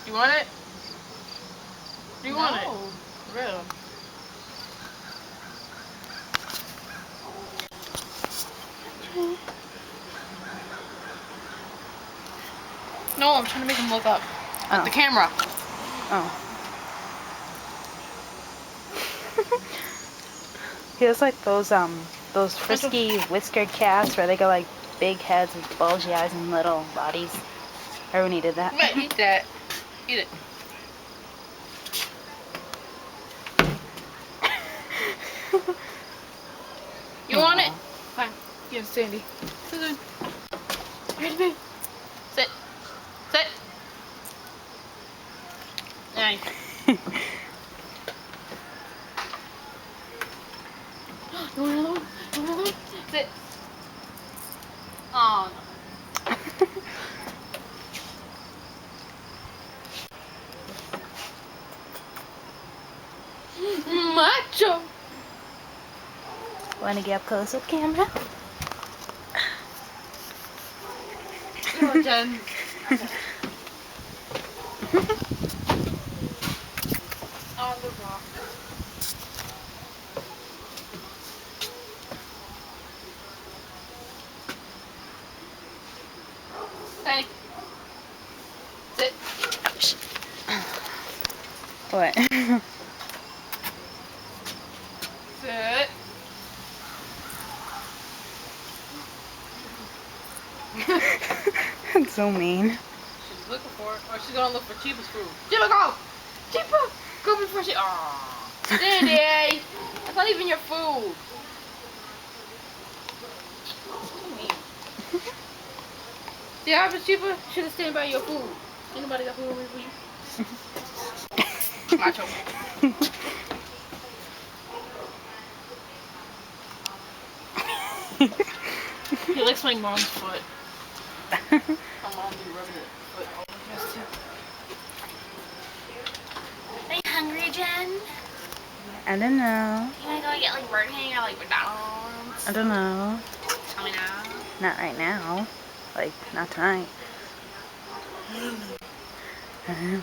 You want it? You want it? No. Real. No, I'm trying to make him look up at the camera. Oh. He has like those frisky whiskered cats where they got like big heads with bulgy eyes and little bodies. Everyone needed that. Wait, eat that. Eat it. You want it? Fine. Give Sandy. Sit down. Sit. Sit. Sit. Nice. You want another one? You want another one? Sit. Oh, no. Macho. Want to get up close with camera? Go, Jen. On the rock. Hey. Sit. What? Sit. That's so mean. She's looking for it, or she's gonna look for Chiba's food. Chiba, go! Chiba! Go before she. Aww. Sandy! That's not even your food. See how happens, Chiba? Should have stayed by your food. Anybody got food for you? Macho. He likes my mom's foot. My mom be rubbing it foot all over his too. Are you hungry, Jen? I don't know. You wanna go get like Burger King or like McDonald's? I don't know. Tell me now. Not right now. Like, not tonight. I don't know.